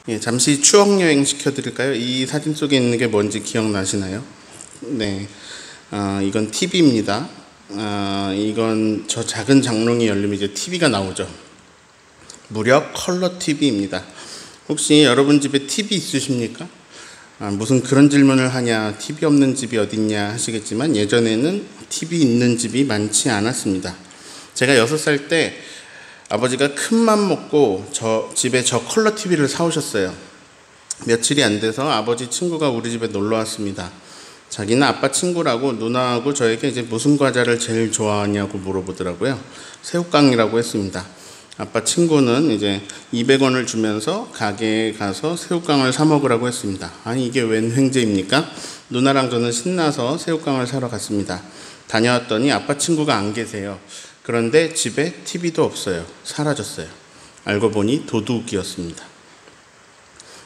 예, 잠시 추억 여행 시켜드릴까요? 이 사진 속에 있는 게 뭔지 기억나시나요? 네, 이건 TV입니다. 이건 저 작은 장롱이 열리면 이제 TV가 나오죠. 무려 컬러 TV입니다. 혹시 여러분 집에 TV 있으십니까? 무슨 그런 질문을 하냐, TV 없는 집이 어딨냐 하시겠지만 예전에는 TV 있는 집이 많지 않았습니다. 제가 6살 때 아버지가 큰맘 먹고 집에 저 컬러 TV를 사오셨어요. 며칠이 안 돼서 아버지 친구가 우리 집에 놀러 왔습니다. 자기는 아빠 친구라고 누나하고 저에게 이제 무슨 과자를 제일 좋아하냐고 물어보더라고요. 새우깡이라고 했습니다. 아빠 친구는 이제 200원을 주면서 가게에 가서 새우깡을 사 먹으라고 했습니다. 아니 이게 웬 횡재입니까? 누나랑 저는 신나서 새우깡을 사러 갔습니다. 다녀왔더니 아빠 친구가 안 계세요. 그런데 집에 TV도 없어요. 사라졌어요. 알고 보니 도둑이었습니다.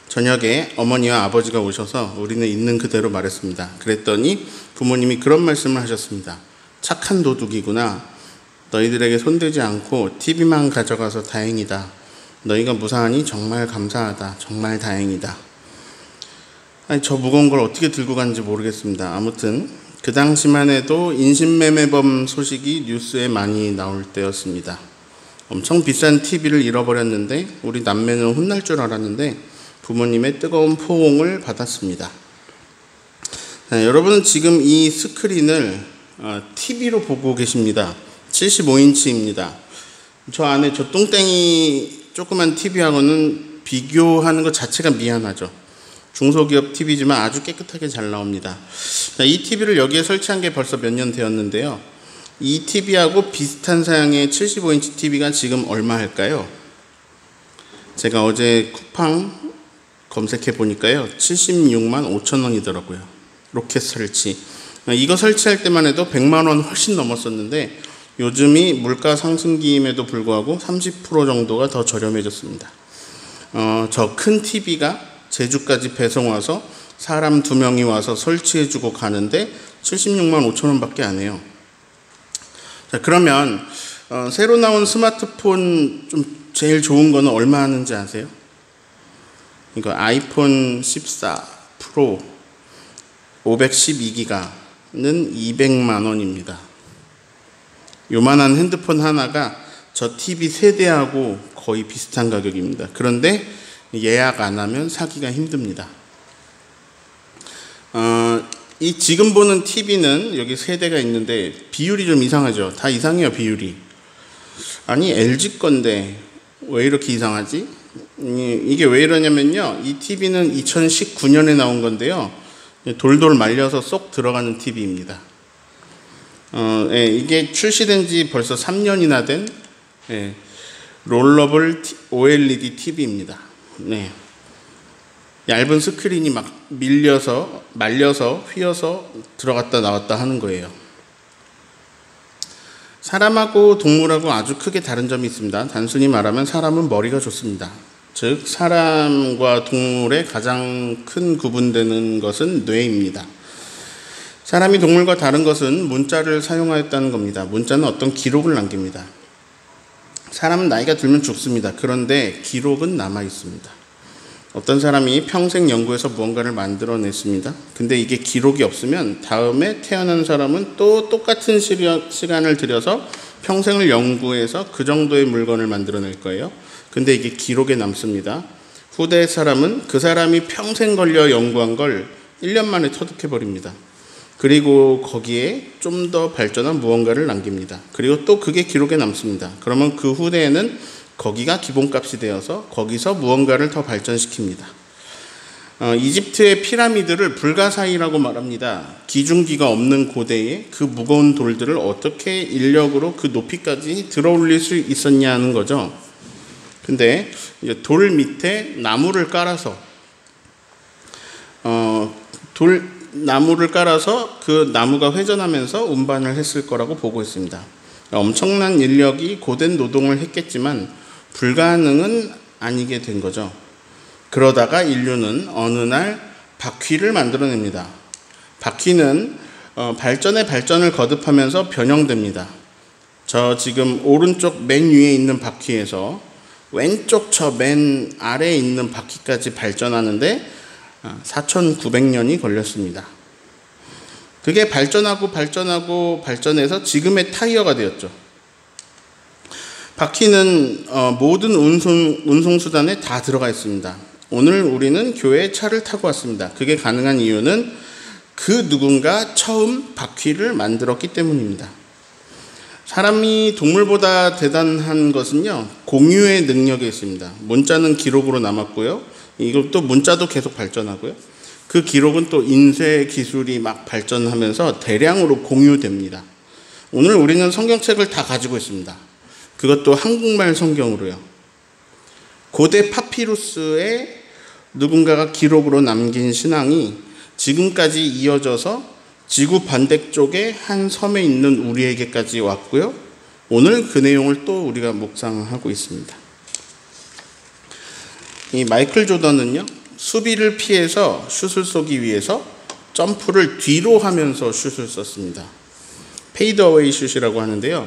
저녁에 어머니와 아버지가 오셔서 우리는 있는 그대로 말했습니다. 그랬더니 부모님이 그런 말씀을 하셨습니다. 착한 도둑이구나. 너희들에게 손대지 않고 TV만 가져가서 다행이다. 너희가 무사하니 정말 감사하다. 정말 다행이다. 아니, 저 무거운 걸 어떻게 들고 갔는지 모르겠습니다. 아무튼 그 당시만 해도 인신매매범 소식이 뉴스에 많이 나올 때였습니다. 엄청 비싼 TV를 잃어버렸는데 우리 남매는 혼날 줄 알았는데 부모님의 뜨거운 포옹을 받았습니다. 여러분은 지금 이 스크린을 TV로 보고 계십니다. 75인치입니다. 저 안에 저 똥땡이 조그만 TV하고는 비교하는 것 자체가 미안하죠. 중소기업 TV지만 아주 깨끗하게 잘 나옵니다. 이 TV를 여기에 설치한 게 벌써 몇 년 되었는데요. 이 TV하고 비슷한 사양의 75인치 TV가 지금 얼마 할까요? 제가 어제 쿠팡 검색해 보니까요. 76만 5천 원이더라고요. 로켓 설치. 이거 설치할 때만 해도 100만 원 훨씬 넘었었는데 요즘이 물가 상승기임에도 불구하고 30% 정도가 더 저렴해졌습니다. 저 큰 TV가 제주까지 배송 와서 사람 2명이 와서 설치해주고 가는데 76만 5천 원밖에 안 해요. 자, 그러면 새로 나온 스마트폰 좀 제일 좋은 거는 얼마 하는지 아세요? 이거 아이폰 14 프로 512기가는 200만 원입니다. 요만한 핸드폰 하나가 저 TV 세대하고 거의 비슷한 가격입니다. 그런데 예약 안 하면 사기가 힘듭니다. 이 지금 보는 TV는 여기 세대가 있는데 비율이 좀 이상하죠. 다 이상해요, 비율이. 아니 LG 건데 왜 이렇게 이상하지? 이게 왜 이러냐면요. 이 TV는 2019년에 나온 건데요. 돌돌 말려서 쏙 들어가는 TV입니다. 이게 출시된 지 벌써 3년이나 된 롤러블 OLED TV입니다. 네. 얇은 스크린이 막 말려서 휘어서 들어갔다 나왔다 하는 거예요. 사람하고 동물하고 아주 크게 다른 점이 있습니다. 단순히 말하면 사람은 머리가 좋습니다. 즉 사람과 동물의 가장 큰 구분되는 것은 뇌입니다. 사람이 동물과 다른 것은 문자를 사용하였다는 겁니다. 문자는 어떤 기록을 남깁니다. 사람은 나이가 들면 죽습니다. 그런데 기록은 남아 있습니다. 어떤 사람이 평생 연구해서 무언가를 만들어냈습니다. 근데 이게 기록이 없으면 다음에 태어난 사람은 또 똑같은 시간을 들여서 평생을 연구해서 그 정도의 물건을 만들어낼 거예요. 근데 이게 기록에 남습니다. 후대 사람은 그 사람이 평생 걸려 연구한 걸 1년 만에 터득해버립니다. 그리고 거기에 좀 더 발전한 무언가를 남깁니다. 그리고 또 그게 기록에 남습니다. 그러면 그 후대에는 거기가 기본값이 되어서 거기서 무언가를 더 발전시킵니다. 이집트의 피라미드를 불가사의라고 말합니다. 기중기가 없는 고대에 그 무거운 돌들을 어떻게 인력으로 그 높이까지 들어올릴 수 있었냐는 거죠. 근데 이제 돌 밑에 나무를 깔아서 나무를 깔아서 그 나무가 회전하면서 운반을 했을 거라고 보고 있습니다. 엄청난 인력이 고된 노동을 했겠지만 불가능은 아니게 된 거죠. 그러다가 인류는 어느 날 바퀴를 만들어냅니다. 바퀴는 발전에 발전을 거듭하면서 변형됩니다. 저 지금 오른쪽 맨 위에 있는 바퀴에서 왼쪽 저 맨 아래에 있는 바퀴까지 발전하는데 4,900년이 걸렸습니다. 그게 발전해서 지금의 타이어가 되었죠. 바퀴는 모든 운송수단에 다 들어가 있습니다. 오늘 우리는 교회에 차를 타고 왔습니다. 그게 가능한 이유는 그 누군가 처음 바퀴를 만들었기 때문입니다. 사람이 동물보다 대단한 것은요, 공유의 능력에 있습니다. 문자는 기록으로 남았고요. 이것도 문자도 계속 발전하고요. 그 기록은 또 인쇄 기술이 막 발전하면서 대량으로 공유됩니다. 오늘 우리는 성경책을 다 가지고 있습니다. 그것도 한국말 성경으로요. 고대 파피루스에 누군가가 기록으로 남긴 신앙이 지금까지 이어져서 지구 반대쪽의 한 섬에 있는 우리에게까지 왔고요. 오늘 그 내용을 또 우리가 묵상하고 있습니다. 이 마이클 조던은요, 수비를 피해서 슛을 쏘기 위해서 점프를 뒤로 하면서 슛을 쐈습니다. 페이드 어웨이 슛이라고 하는데요.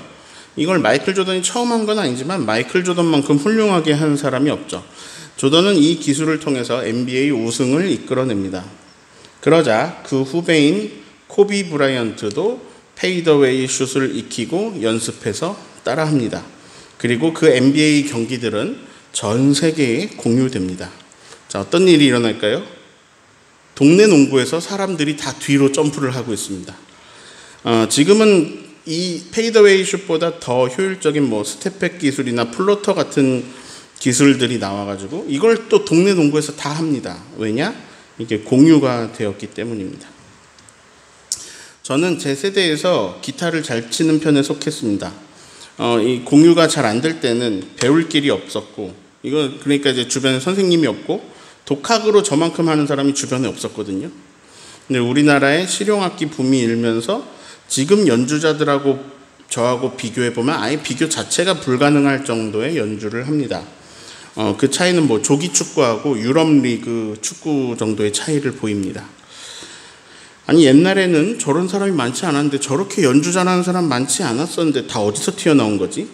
이걸 마이클 조던이 처음 한 건 아니지만 마이클 조던만큼 훌륭하게 한 사람이 없죠. 조던은 이 기술을 통해서 NBA 우승을 이끌어냅니다. 그러자 그 후배인 코비 브라이언트도 페이더웨이 슛을 익히고 연습해서 따라합니다. 그리고 그 NBA 경기들은 전 세계에 공유됩니다. 자, 어떤 일이 일어날까요? 동네 농구에서 사람들이 다 뒤로 점프를 하고 있습니다. 지금은 이 페이더웨이 슛보다 더 효율적인 스텝백 기술이나 플로터 같은 기술들이 나와가지고 이걸 또 동네 농구에서 다 합니다. 왜냐? 이게 공유가 되었기 때문입니다. 저는 제 세대에서 기타를 잘 치는 편에 속했습니다. 이 공유가 잘 안 될 때는 배울 길이 없었고, 이거 그러니까 이제 주변에 선생님이 없고 독학으로 저만큼 하는 사람이 주변에 없었거든요. 근데 우리나라의 실용악기 붐이 일면서 지금 연주자들하고 저하고 비교해 보면 아예 비교 자체가 불가능할 정도의 연주를 합니다. 그 차이는 조기 축구하고 유럽 리그 축구 정도의 차이를 보입니다. 아니, 옛날에는 저런 사람이 많지 않았는데 저렇게 연주 잘하는 사람 많지 않았었는데 다 어디서 튀어나온 거지?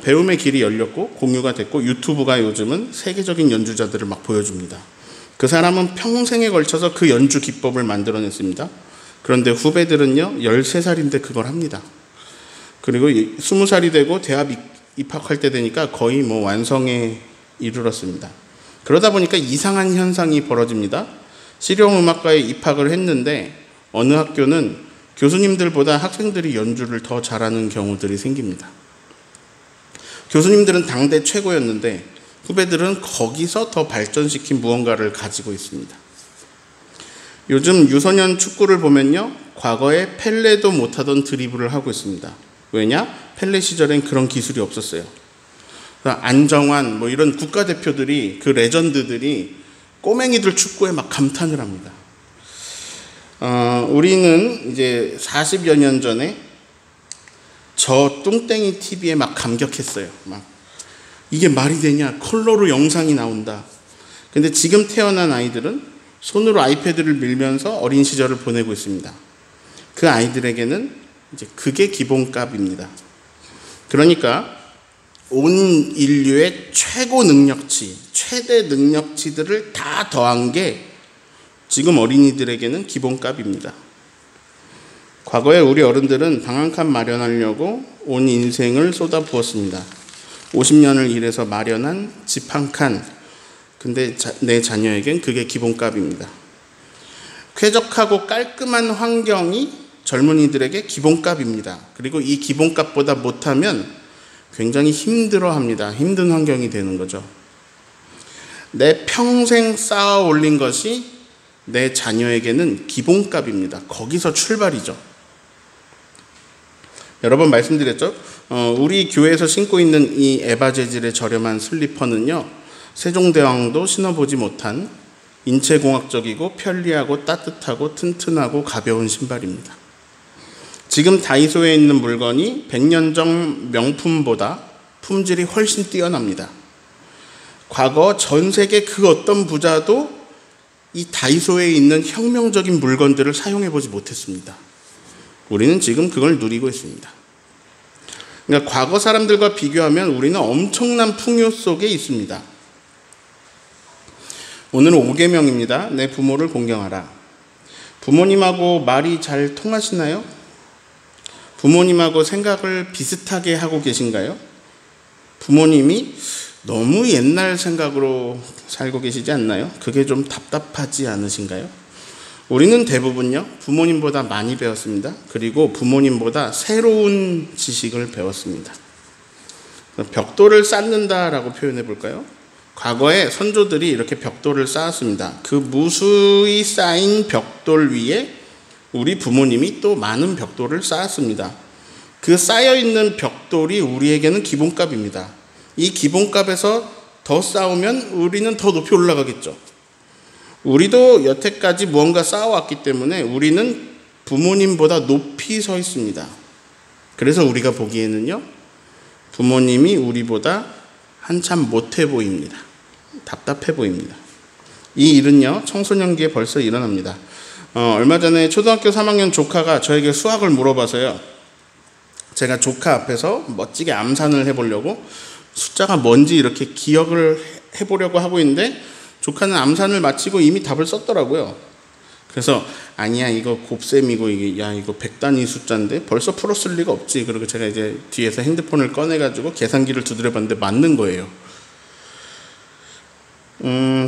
배움의 길이 열렸고 공유가 됐고 유튜브가 요즘은 세계적인 연주자들을 막 보여줍니다. 그 사람은 평생에 걸쳐서 그 연주 기법을 만들어냈습니다. 그런데 후배들은요, 13살인데 그걸 합니다. 그리고 20살이 되고 대학 입학할 때 되니까 거의 완성에 이르렀습니다. 그러다 보니까 이상한 현상이 벌어집니다. 실용음악과에 입학을 했는데 어느 학교는 교수님들보다 학생들이 연주를 더 잘하는 경우들이 생깁니다. 교수님들은 당대 최고였는데 후배들은 거기서 더 발전시킨 무언가를 가지고 있습니다. 요즘 유소년 축구를 보면요, 과거에 펠레도 못하던 드리블을 하고 있습니다. 왜냐? 펠레 시절엔 그런 기술이 없었어요. 안정환 이런 국가대표들이, 그 레전드들이 꼬맹이들 축구에 막 감탄을 합니다. 우리는 이제 40여 년 전에 저 뚱땡이 TV에 막 감격했어요. 이게 말이 되냐? 컬러로 영상이 나온다. 근데 지금 태어난 아이들은 손으로 아이패드를 밀면서 어린 시절을 보내고 있습니다. 그 아이들에게는 이제 그게 기본값입니다. 그러니까 온 인류의 최고 능력치, 최대 능력치들을 다 더한 게 지금 어린이들에게는 기본값입니다. 과거에 우리 어른들은 방 한 칸 마련하려고 온 인생을 쏟아부었습니다. 50년을 일해서 마련한 집 한 칸. 근데 내 자녀에겐 그게 기본값입니다. 쾌적하고 깔끔한 환경이 젊은이들에게 기본값입니다. 그리고 이 기본값보다 못하면 굉장히 힘들어합니다. 힘든 환경이 되는 거죠. 내 평생 쌓아 올린 것이 내 자녀에게는 기본값입니다. 거기서 출발이죠. 여러 번 말씀드렸죠. 우리 교회에서 신고 있는 이 에바 재질의 저렴한 슬리퍼는요, 세종대왕도 신어보지 못한 인체공학적이고 편리하고 따뜻하고 튼튼하고 가벼운 신발입니다. 지금 다이소에 있는 물건이 100년 전 명품보다 품질이 훨씬 뛰어납니다. 과거 전 세계 그 어떤 부자도 이 다이소에 있는 혁명적인 물건들을 사용해 보지 못했습니다. 우리는 지금 그걸 누리고 있습니다. 그러니까 과거 사람들과 비교하면 우리는 엄청난 풍요 속에 있습니다. 오늘은 5계명입니다. 내 부모를 공경하라. 부모님하고 말이 잘 통하시나요? 부모님하고 생각을 비슷하게 하고 계신가요? 부모님이 너무 옛날 생각으로 살고 계시지 않나요? 그게 좀 답답하지 않으신가요? 우리는 대부분요, 부모님보다 많이 배웠습니다. 그리고 부모님보다 새로운 지식을 배웠습니다. 벽돌을 쌓는다라고 표현해 볼까요? 과거에 선조들이 이렇게 벽돌을 쌓았습니다. 그 무수히 쌓인 벽돌 위에 우리 부모님이 또 많은 벽돌을 쌓았습니다. 그 쌓여있는 벽돌이 우리에게는 기본값입니다. 이 기본값에서 더 쌓으면 우리는 더 높이 올라가겠죠. 우리도 여태까지 무언가 쌓아왔기 때문에 우리는 부모님보다 높이 서 있습니다. 그래서 우리가 보기에는요, 부모님이 우리보다 한참 못해 보입니다. 답답해 보입니다. 이 일은요, 청소년기에 벌써 일어납니다. 얼마 전에 초등학교 3학년 조카가 저에게 수학을 물어봐서요, 제가 조카 앞에서 멋지게 암산을 해보려고 숫자가 뭔지 이렇게 기억을 해보려고 하고 있는데 조카는 암산을 마치고 이미 답을 썼더라고요. 그래서 아니야, 이거 곱셈이고 이거 100단위 숫자인데 벌써 풀었을 리가 없지. 그리고 제가 이제 뒤에서 핸드폰을 꺼내가지고 계산기를 두드려봤는데 맞는 거예요.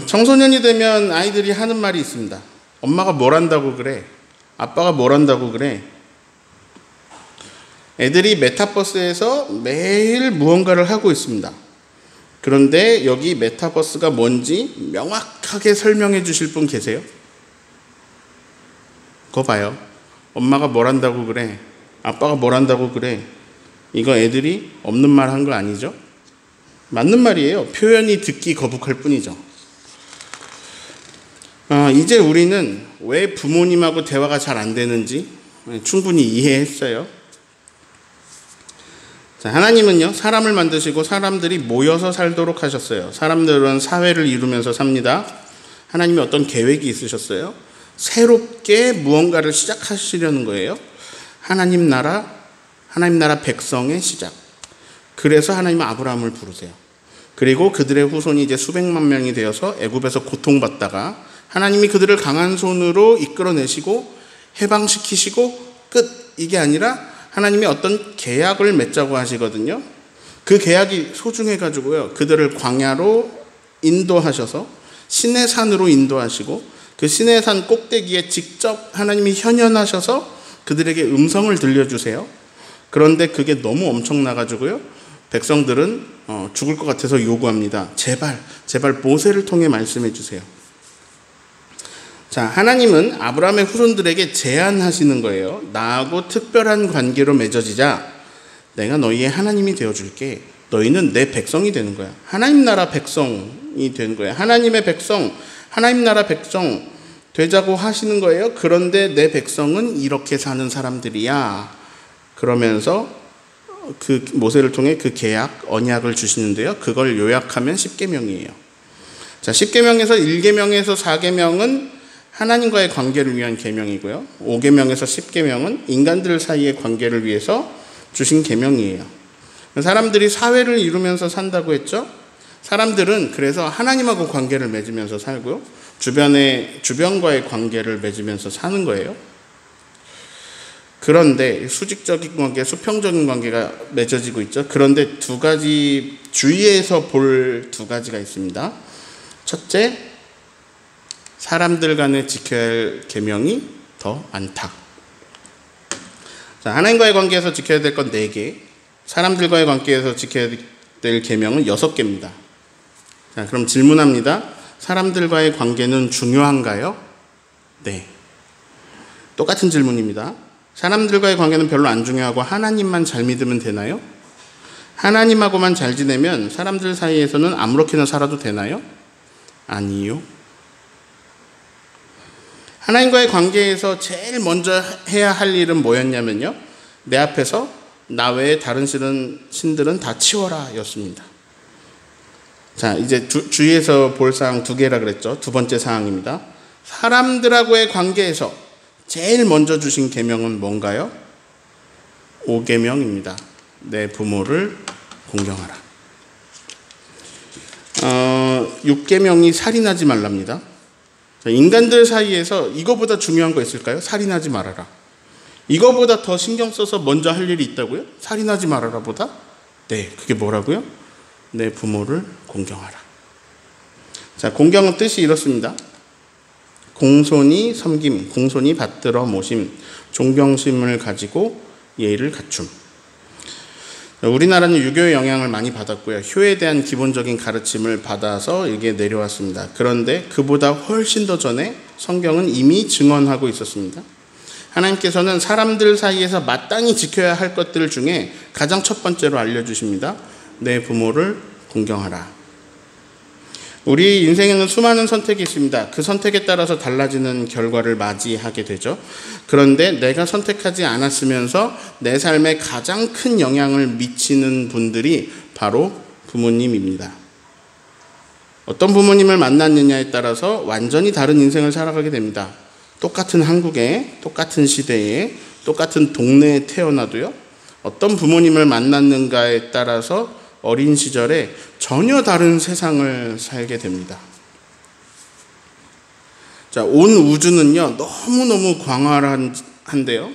청소년이 되면 아이들이 하는 말이 있습니다. 엄마가 뭘 한다고 그래? 아빠가 뭘 한다고 그래? 애들이 메타버스에서 매일 무언가를 하고 있습니다. 그런데 여기 메타버스가 뭔지 명확하게 설명해 주실 분 계세요? 그거 봐요. 엄마가 뭘 한다고 그래? 아빠가 뭘 한다고 그래? 이거 애들이 없는 말 한 거 아니죠? 맞는 말이에요. 표현이 듣기 거북할 뿐이죠. 이제 우리는 왜 부모님하고 대화가 잘 안 되는지 충분히 이해했어요. 자, 하나님은요, 사람을 만드시고 사람들이 모여서 살도록 하셨어요. 사람들은 사회를 이루면서 삽니다. 하나님이 어떤 계획이 있으셨어요? 새롭게 무언가를 시작하시려는 거예요. 하나님 나라 백성의 시작. 그래서 하나님은 아브라함을 부르세요. 그리고 그들의 후손이 이제 수백만 명이 되어서 애굽에서 고통받다가 하나님이 그들을 강한 손으로 이끌어내시고 해방시키시고 끝. 이게 아니라 하나님이 어떤 계약을 맺자고 하시거든요. 그 계약이 소중해가지고요, 그들을 광야로 인도하셔서 시내 산으로 인도하시고 그 시내 산 꼭대기에 직접 하나님이 현현하셔서 그들에게 음성을 들려주세요. 그런데 그게 너무 엄청나가지고요, 백성들은 죽을 것 같아서 요구합니다. 제발 모세를 통해 말씀해 주세요. 자, 하나님은 아브라함의 후손들에게 제안하시는 거예요. 나하고 특별한 관계로 맺어지자. 내가 너희의 하나님이 되어줄게. 너희는 내 백성이 되는 거야. 하나님 나라 백성이 되는 거야. 하나님의 백성, 하나님 나라 백성 되자고 하시는 거예요. 그런데 내 백성은 이렇게 사는 사람들이야. 그러면서 그 모세를 통해 그 계약, 언약을 주시는데요. 그걸 요약하면 10계명이에요. 자, 10계명에서 1계명에서 4계명은 하나님과의 관계를 위한 계명이고요. 5계명에서 10계명은 인간들 사이의 관계를 위해서 주신 계명이에요. 사람들이 사회를 이루면서 산다고 했죠. 사람들은 그래서 하나님하고 관계를 맺으면서 살고요. 주변과의 관계를 맺으면서 사는 거예요. 그런데 수직적인 관계, 수평적인 관계가 맺어지고 있죠. 그런데 두 가지, 주위에서 볼 두 가지가 있습니다. 첫째, 사람들 간에 지켜야 할 계명이 더 많다. 자, 하나님과의 관계에서 지켜야 될 건 4개, 사람들과의 관계에서 지켜야 될 계명은 6개입니다. 자, 그럼 질문합니다. 사람들과의 관계는 중요한가요? 네. 똑같은 질문입니다. 사람들과의 관계는 별로 안 중요하고 하나님만 잘 믿으면 되나요? 하나님하고만 잘 지내면 사람들 사이에서는 아무렇게나 살아도 되나요? 아니요. 하나님과의 관계에서 제일 먼저 해야 할 일은 뭐였냐면요, 내 앞에서 나 외에 다른 신들은 다 치워라 였습니다. 자, 이제 주위에서 볼 사항 2개라 그랬죠. 두 번째 사항입니다. 사람들하고의 관계에서 제일 먼저 주신 계명은 뭔가요? 5계명입니다. 내 부모를 공경하라. 6계명이 살인하지 말랍니다. 인간들 사이에서 이거보다 중요한 거 있을까요? 살인하지 말아라. 이거보다 더 신경 써서 먼저 할 일이 있다고요? 살인하지 말아라 보다? 네, 그게 뭐라고요? 내 부모를 공경하라. 자, 공경은 뜻이 이렇습니다. 공손히 섬김, 공손히 받들어 모심, 존경심을 가지고 예의를 갖춤. 우리나라는 유교의 영향을 많이 받았고요. 효에 대한 기본적인 가르침을 받아서 이게 내려왔습니다. 그런데 그보다 훨씬 더 전에 성경은 이미 증언하고 있었습니다. 하나님께서는 사람들 사이에서 마땅히 지켜야 할 것들 중에 가장 첫 번째로 알려주십니다. 내 부모를 공경하라. 우리 인생에는 수많은 선택이 있습니다. 그 선택에 따라서 달라지는 결과를 맞이하게 되죠. 그런데 내가 선택하지 않았으면서 내 삶에 가장 큰 영향을 미치는 분들이 바로 부모님입니다. 어떤 부모님을 만났느냐에 따라서 완전히 다른 인생을 살아가게 됩니다. 똑같은 한국에, 똑같은 시대에, 똑같은 동네에 태어나도요, 어떤 부모님을 만났는가에 따라서 어린 시절에 전혀 다른 세상을 살게 됩니다. 자, 온 우주는요, 너무너무 광활한데요.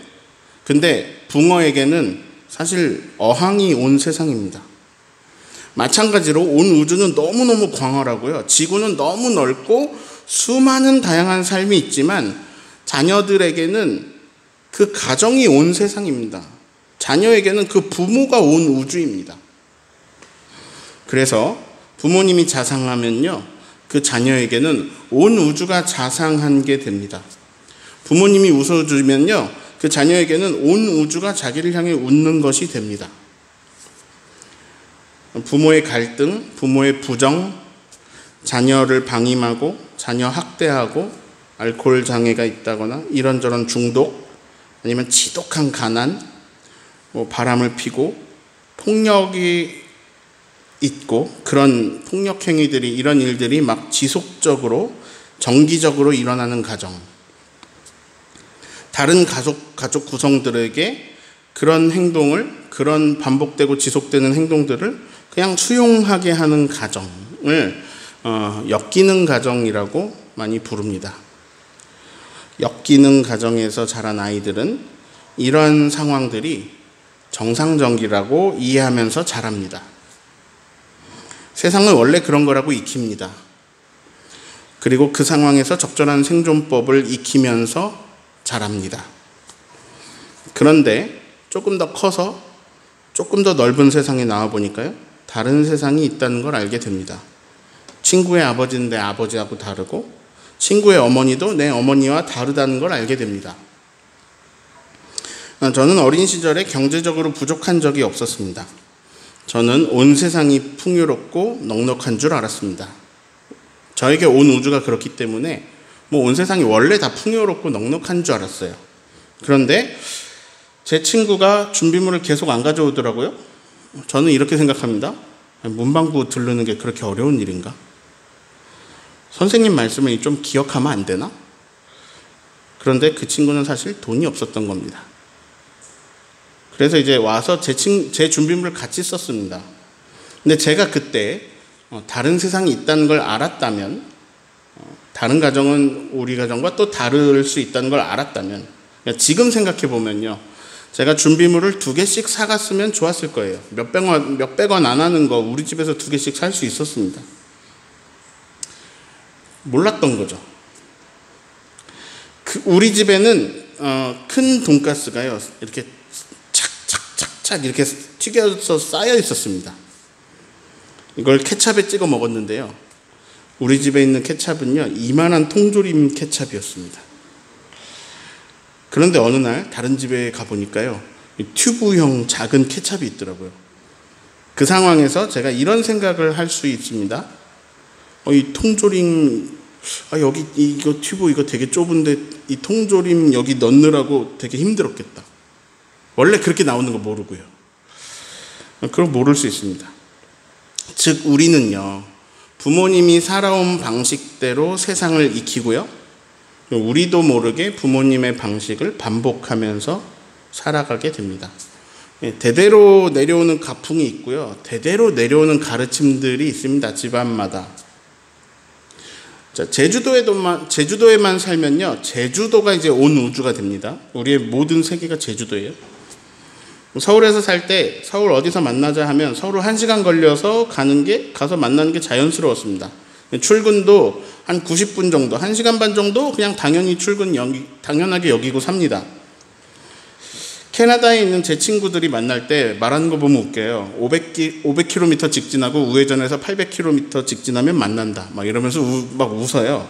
근데 붕어에게는 사실 어항이 온 세상입니다. 마찬가지로 온 우주는 너무너무 광활하고요. 지구는 너무 넓고 수많은 다양한 삶이 있지만 자녀들에게는 그 가정이 온 세상입니다. 자녀에게는 그 부모가 온 우주입니다. 그래서 부모님이 자상하면요, 그 자녀에게는 온 우주가 자상한 게 됩니다. 부모님이 웃어주면요, 그 자녀에게는 온 우주가 자기를 향해 웃는 것이 됩니다. 부모의 갈등, 부모의 부정, 자녀를 방임하고 자녀 학대하고 알코올 장애가 있다거나 이런저런 중독, 아니면 지독한 가난, 바람을 피고 폭력이 있고, 그런 폭력 행위들이, 이런 일들이 막 지속적으로 정기적으로 일어나는 가정, 다른 가족 구성들에게 그런 행동을, 그런 반복되고 지속되는 행동들을 그냥 수용하게 하는 가정을 엮이는 가정이라고 많이 부릅니다. 엮이는 가정에서 자란 아이들은 이런 상황들이 정상적이라고 이해하면서 자랍니다. 세상은 원래 그런 거라고 익힙니다. 그리고 그 상황에서 적절한 생존법을 익히면서 자랍니다. 그런데 조금 더 커서 조금 더 넓은 세상에 나와 보니까요, 다른 세상이 있다는 걸 알게 됩니다. 친구의 아버지는 내 아버지하고 다르고, 친구의 어머니도 내 어머니와 다르다는 걸 알게 됩니다. 저는 어린 시절에 경제적으로 부족한 적이 없었습니다. 저는 온 세상이 풍요롭고 넉넉한 줄 알았습니다. 저에게 온 우주가 그렇기 때문에 온 세상이 원래 다 풍요롭고 넉넉한 줄 알았어요. 그런데 제 친구가 준비물을 계속 안 가져오더라고요. 저는 이렇게 생각합니다. 문방구 들르는 게 그렇게 어려운 일인가? 선생님 말씀을 좀 기억하면 안 되나? 그런데 그 친구는 사실 돈이 없었던 겁니다. 그래서 이제 와서 제 준비물을 같이 썼습니다. 근데 제가 그때 다른 세상이 있다는 걸 알았다면, 다른 가정은 우리 가정과 또 다를 수 있다는 걸 알았다면, 지금 생각해 보면요, 제가 준비물을 2개씩 사갔으면 좋았을 거예요. 몇백 원 안 하는 거 우리 집에서 2개씩 살 수 있었습니다. 몰랐던 거죠. 우리 집에는 큰 돈가스가요, 이렇게 착착착착 이렇게 튀겨서 쌓여 있었습니다. 이걸 케찹에 찍어 먹었는데요, 우리 집에 있는 케찹은요, 이만한 통조림 케찹이었습니다. 그런데 어느 날 다른 집에 가보니까요, 튜브형 작은 케찹이 있더라고요. 그 상황에서 제가 이런 생각을 할 수 있습니다. 이 통조림, 여기 이거 튜브 이거 되게 좁은데 이 통조림 여기 넣느라고 되게 힘들었겠다. 원래 그렇게 나오는 거 모르고요. 그럼 모를 수 있습니다. 즉 우리는요, 부모님이 살아온 방식대로 세상을 익히고요, 우리도 모르게 부모님의 방식을 반복하면서 살아가게 됩니다. 대대로 내려오는 가풍이 있고요. 대대로 내려오는 가르침들이 있습니다. 집안마다. 자, 제주도에만 살면요. 제주도가 이제 온 우주가 됩니다. 우리의 모든 세계가 제주도예요. 서울에서 살 때 서울 어디서 만나자 하면 서울 1시간 걸려서 가서 만나는 게 자연스러웠습니다. 출근도 한 90분 정도, 1시간 반 정도 그냥 당연하게 여기고 삽니다. 캐나다에 있는 제 친구들이 만날 때 말하는 거 보면 웃겨요. 500km 직진하고 우회전해서 800km 직진하면 만난다. 막 이러면서 막 웃어요.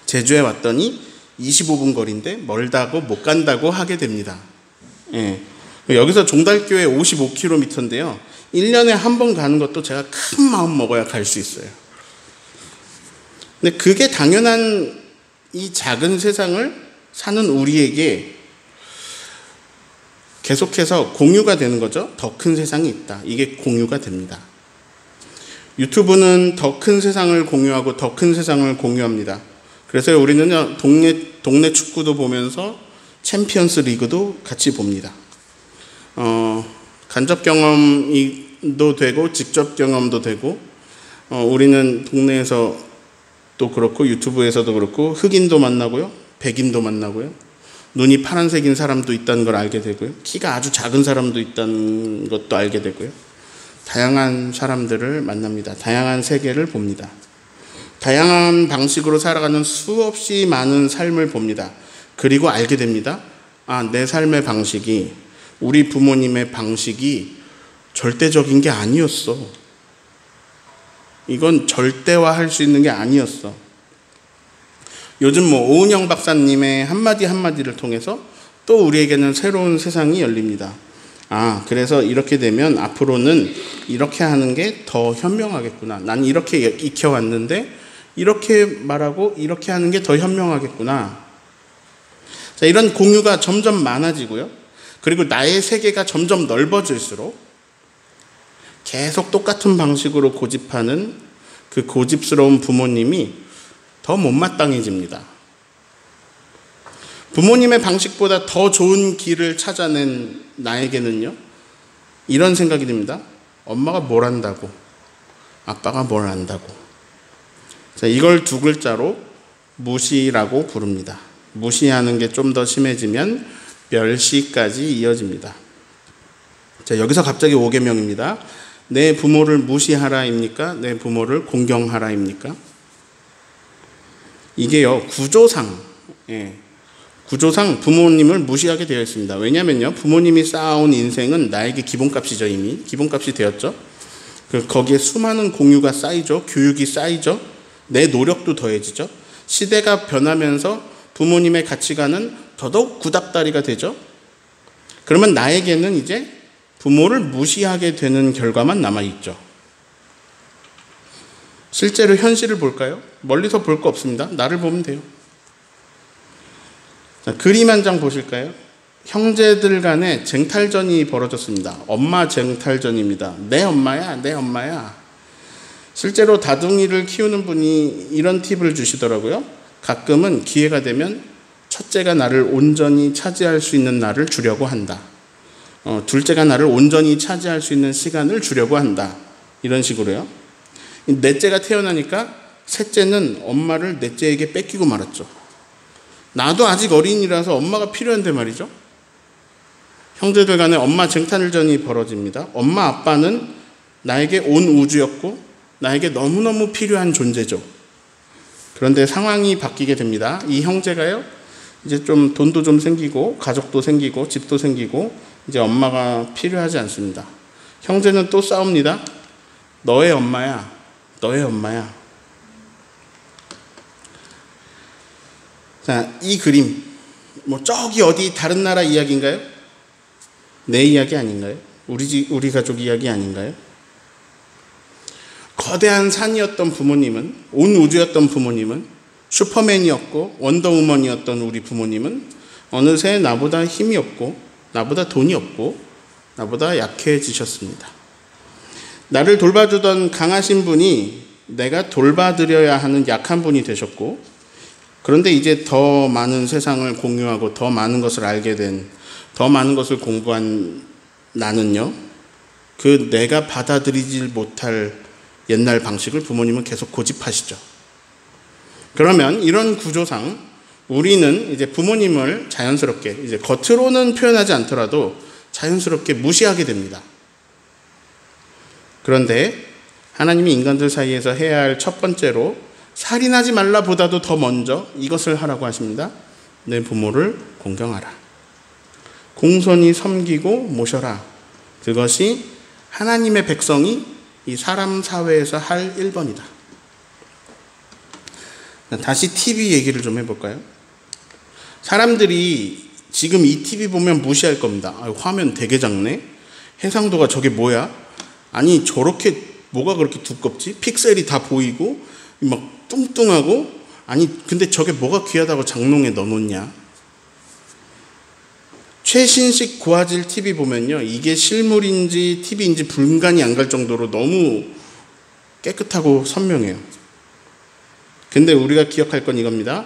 제주에 왔더니 25분 거리인데 멀다고 못 간다고 하게 됩니다. 예. 여기서 종달교에 55km인데요. 1년에 한 번 가는 것도 제가 큰 마음 먹어야 갈 수 있어요. 근데 그게 당연한 이 작은 세상을 사는 우리에게 계속해서 공유가 되는 거죠. 더 큰 세상이 있다. 이게 공유가 됩니다. 유튜브는 더 큰 세상을 공유하고 더 큰 세상을 공유합니다. 그래서 우리는 동네 축구도 보면서 챔피언스 리그도 같이 봅니다. 간접 경험도 되고 직접 경험도 되고 우리는 동네에서 또 그렇고 유튜브에서도 그렇고 흑인도 만나고요. 백인도 만나고요. 눈이 파란색인 사람도 있다는 걸 알게 되고요. 키가 아주 작은 사람도 있다는 것도 알게 되고요. 다양한 사람들을 만납니다. 다양한 세계를 봅니다. 다양한 방식으로 살아가는 수없이 많은 삶을 봅니다. 그리고 알게 됩니다. 내 삶의 방식이, 우리 부모님의 방식이 절대적인 게 아니었어. 이건 절대화할 수 있는 게 아니었어. 요즘 오은영 박사님의 한마디를 통해서 또 우리에게는 새로운 세상이 열립니다. 그래서 이렇게 되면 앞으로는 이렇게 하는 게 더 현명하겠구나. 난 이렇게 익혀왔는데 이렇게 말하고 이렇게 하는 게 더 현명하겠구나. 자, 이런 공유가 점점 많아지고요. 그리고 나의 세계가 점점 넓어질수록 계속 똑같은 방식으로 고집하는 그 고집스러운 부모님이 더 못마땅해집니다. 부모님의 방식보다 더 좋은 길을 찾아낸 나에게는요, 이런 생각이 듭니다. 엄마가 뭘 안다고, 아빠가 뭘 안다고. 자, 이걸 두 글자로 무시라고 부릅니다. 무시하는 게 좀 더 심해지면 멸시까지 이어집니다. 자, 여기서 갑자기 5계명입니다. 내 부모를 무시하라입니까? 내 부모를 공경하라입니까? 이게요, 구조상 부모님을 무시하게 되어 있습니다. 왜냐면요, 부모님이 쌓아온 인생은 나에게 기본값이죠. 이미 기본값이 되었죠. 거기에 수많은 공유가 쌓이죠. 교육이 쌓이죠. 내 노력도 더해지죠. 시대가 변하면서 부모님의 가치관은 더더욱 구닥다리가 되죠. 그러면 나에게는 이제 부모를 무시하게 되는 결과만 남아있죠. 실제로 현실을 볼까요? 멀리서 볼 거 없습니다. 나를 보면 돼요. 자, 그림 한 장 보실까요? 형제들 간에 쟁탈전이 벌어졌습니다. 엄마 쟁탈전입니다. 내 엄마야, 내 엄마야. 실제로 다둥이를 키우는 분이 이런 팁을 주시더라고요. 가끔은 기회가 되면 첫째가 나를 온전히 차지할 수 있는 날을 주려고 한다. 둘째가 나를 온전히 차지할 수 있는 시간을 주려고 한다. 이런 식으로요. 넷째가 태어나니까 셋째는 엄마를 넷째에게 뺏기고 말았죠. 나도 아직 어린이라서 엄마가 필요한데 말이죠. 형제들 간에 엄마 쟁탈전이 벌어집니다. 엄마 아빠는 나에게 온 우주였고 나에게 너무너무 필요한 존재죠. 그런데 상황이 바뀌게 됩니다. 이 형제가요, 이제 좀 돈도 좀 생기고 가족도 생기고 집도 생기고 이제 엄마가 필요하지 않습니다. 형제는 또 싸웁니다. 너의 엄마야, 너의 엄마야. 자, 이 그림 저기 어디 다른 나라 이야기인가요? 내 이야기 아닌가요? 우리 가족 이야기 아닌가요? 거대한 산이었던 부모님은, 온 우주였던 부모님은, 슈퍼맨이었고 원더우먼이었던 우리 부모님은 어느새 나보다 힘이 없고 나보다 돈이 없고 나보다 약해지셨습니다. 나를 돌봐주던 강하신 분이 내가 돌봐드려야 하는 약한 분이 되셨고, 그런데 이제 더 많은 세상을 공유하고 더 많은 것을 알게 된 더 많은 것을 공부한 나는요, 그 내가 받아들이지 못할 옛날 방식을 부모님은 계속 고집하시죠. 그러면 이런 구조상 우리는 이제 부모님을 자연스럽게, 이제 겉으로는 표현하지 않더라도 자연스럽게 무시하게 됩니다. 그런데 하나님이 인간들 사이에서 해야 할 첫 번째로 살인하지 말라 보다도 더 먼저 이것을 하라고 하십니다. 내 부모를 공경하라. 공손히 섬기고 모셔라. 그것이 하나님의 백성이 이 사람 사회에서 할 1번이다. 다시 TV 얘기를 좀 해볼까요? 사람들이 지금 이 TV 보면 무시할 겁니다. 화면 되게 작네. 해상도가 저게 뭐야? 아니 저렇게 뭐가 그렇게 두껍지? 픽셀이 다 보이고 막 뚱뚱하고, 아니 근데 저게 뭐가 귀하다고 장롱에 넣어놓냐? 최신식 고화질 TV 보면요, 이게 실물인지 TV인지 분간이 안 갈 정도로 너무 깨끗하고 선명해요. 근데 우리가 기억할 건 이겁니다.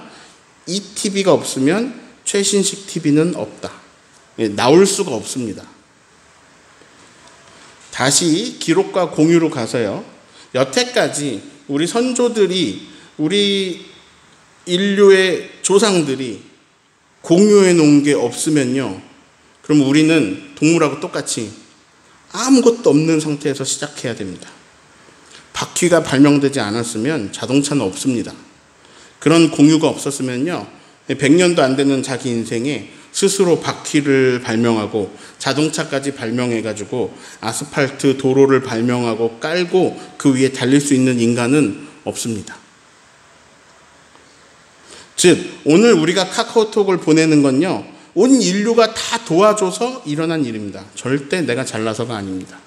이 TV가 없으면 최신식 TV는 없다. 나올 수가 없습니다. 다시 기록과 공유로 가서요, 여태까지 우리 선조들이, 우리 인류의 조상들이 공유해 놓은 게 없으면요, 그럼 우리는 동물하고 똑같이 아무것도 없는 상태에서 시작해야 됩니다. 바퀴가 발명되지 않았으면 자동차는 없습니다. 그런 공유가 없었으면요, 100년도 안 되는 자기 인생에 스스로 바퀴를 발명하고 자동차까지 발명해가지고 아스팔트 도로를 발명하고 깔고 그 위에 달릴 수 있는 인간은 없습니다. 즉 오늘 우리가 카카오톡을 보내는 건요, 온 인류가 다 도와줘서 일어난 일입니다. 절대 내가 잘나서가 아닙니다.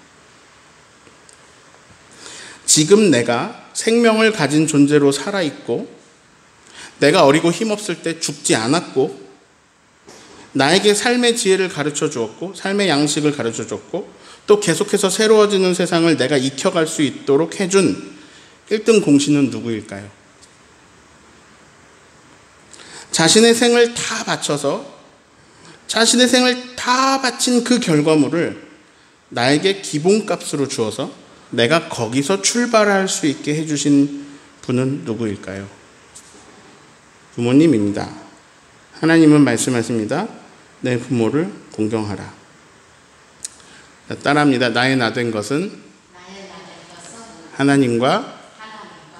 지금 내가 생명을 가진 존재로 살아있고, 내가 어리고 힘없을 때 죽지 않았고, 나에게 삶의 지혜를 가르쳐 주었고, 삶의 양식을 가르쳐 줬고, 또 계속해서 새로워지는 세상을 내가 익혀갈 수 있도록 해준 1등 공신은 누구일까요? 자신의 생을 다 바쳐서, 자신의 생을 다 바친 그 결과물을 나에게 기본값으로 주어서 내가 거기서 출발할 수 있게 해주신 분은 누구일까요? 부모님입니다. 하나님은 말씀하십니다. 내 부모를 공경하라. 따라합니다. 나의 나된 것은 하나님과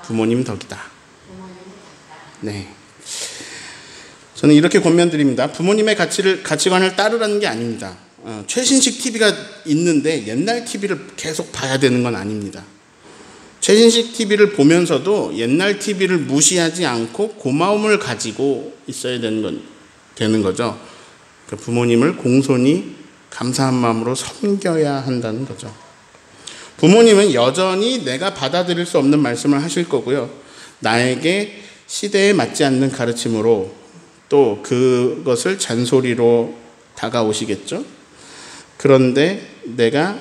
부모님 덕이다. 네. 저는 이렇게 권면드립니다. 부모님의 가치관을 따르라는 게 아닙니다. 최신식 TV가 있는데 옛날 TV를 계속 봐야 되는 건 아닙니다. 최신식 TV를 보면서도 옛날 TV를 무시하지 않고 고마움을 가지고 있어야 되는 거죠. 부모님을 공손히 감사한 마음으로 섬겨야 한다는 거죠. 부모님은 여전히 내가 받아들일 수 없는 말씀을 하실 거고요. 나에게 시대에 맞지 않는 가르침으로 또 그것을 잔소리로 다가오시겠죠. 그런데 내가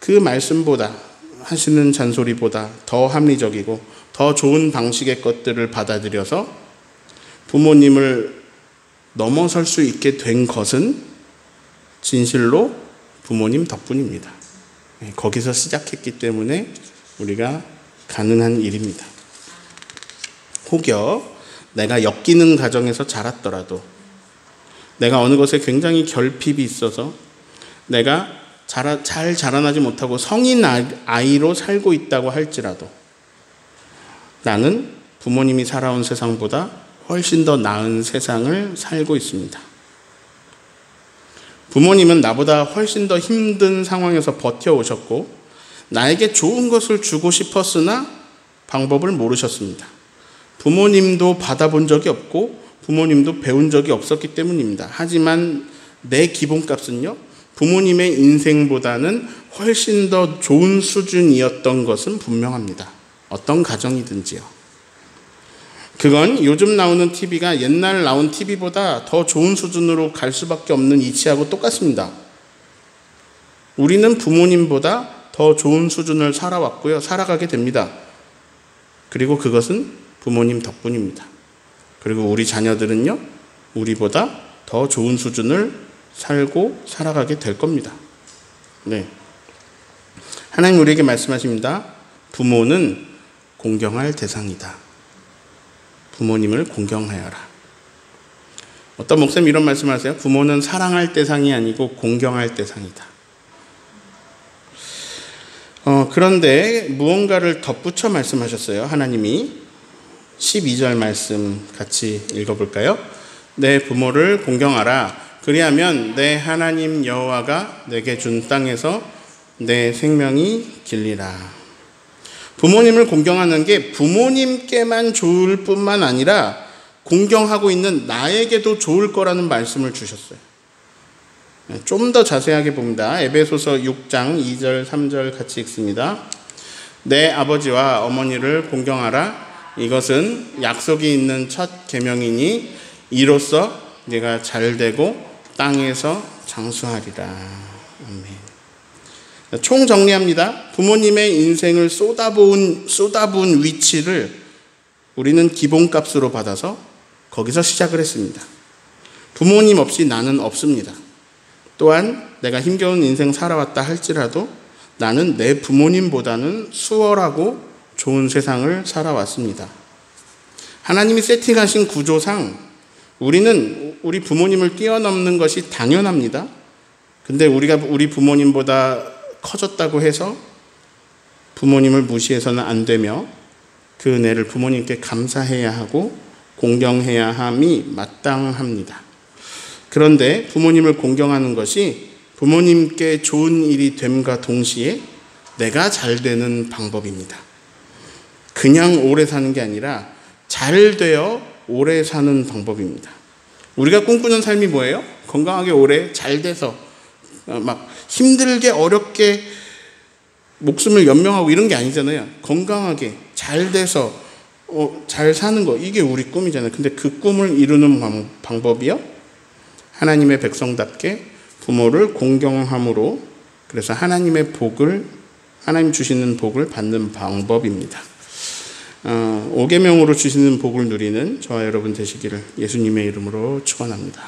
그 말씀보다, 하시는 잔소리보다 더 합리적이고 더 좋은 방식의 것들을 받아들여서 부모님을 넘어설 수 있게 된 것은 진실로 부모님 덕분입니다. 거기서 시작했기 때문에 우리가 가능한 일입니다. 혹여 내가 엮이는 가정에서 자랐더라도, 내가 어느 것에 굉장히 결핍이 있어서 내가 잘 자라나지 못하고 성인 아이로 살고 있다고 할지라도 나는 부모님이 살아온 세상보다 훨씬 더 나은 세상을 살고 있습니다. 부모님은 나보다 훨씬 더 힘든 상황에서 버텨오셨고 나에게 좋은 것을 주고 싶었으나 방법을 모르셨습니다. 부모님도 받아본 적이 없고 부모님도 배운 적이 없었기 때문입니다. 하지만 내 기본값은요, 부모님의 인생보다는 훨씬 더 좋은 수준이었던 것은 분명합니다. 어떤 가정이든지요. 그건 요즘 나오는 TV가 옛날 나온 TV보다 더 좋은 수준으로 갈 수밖에 없는 이치하고 똑같습니다. 우리는 부모님보다 더 좋은 수준을 살아왔고요. 살아가게 됩니다. 그리고 그것은 부모님 덕분입니다. 그리고 우리 자녀들은요, 우리보다 더 좋은 수준을 살고 살아가게 될 겁니다. 네. 하나님 우리에게 말씀하십니다. 부모는 공경할 대상이다. 부모님을 공경하여라. 어떤 목사님 이런 말씀을 하세요. 부모는 사랑할 대상이 아니고 공경할 대상이다. 그런데 무언가를 덧붙여 말씀하셨어요. 하나님이 12절 말씀 같이 읽어볼까요? 내 부모를 공경하라. 그리하면 내 하나님 여호와가 내게 준 땅에서 내 생명이 길리라. 부모님을 공경하는 게 부모님께만 좋을 뿐만 아니라 공경하고 있는 나에게도 좋을 거라는 말씀을 주셨어요. 좀 더 자세하게 봅니다. 에베소서 6장 2절 3절 같이 읽습니다. 내 아버지와 어머니를 공경하라. 이것은 약속이 있는 첫 계명이니 이로써 네가 잘되고 땅에서 장수하리라. 아멘. 총정리합니다. 부모님의 인생을 쏟아부은 위치를 우리는 기본값으로 받아서 거기서 시작을 했습니다. 부모님 없이 나는 없습니다. 또한 내가 힘겨운 인생 살아왔다 할지라도 나는 내 부모님보다는 수월하고 좋은 세상을 살아왔습니다. 하나님이 세팅하신 구조상 우리는 우리 부모님을 뛰어넘는 것이 당연합니다. 근데 우리가 우리 부모님보다 커졌다고 해서 부모님을 무시해서는 안 되며 그 은혜를 부모님께 감사해야 하고 공경해야 함이 마땅합니다. 그런데 부모님을 공경하는 것이 부모님께 좋은 일이 됨과 동시에 내가 잘 되는 방법입니다. 그냥 오래 사는 게 아니라 잘 되어 오래 사는 방법입니다. 우리가 꿈꾸는 삶이 뭐예요? 건강하게 오래 잘 돼서 막 힘들게 어렵게 목숨을 연명하고 이런 게 아니잖아요. 건강하게 잘 돼서 잘 사는 거, 이게 우리 꿈이잖아요. 근데 그 꿈을 이루는 방법이요? 하나님의 백성답게 부모를 공경함으로, 그래서 하나님 주시는 복을 받는 방법입니다. 5계명으로 주시는 복을 누리는 저와 여러분 되시기를 예수님의 이름으로 축원합니다.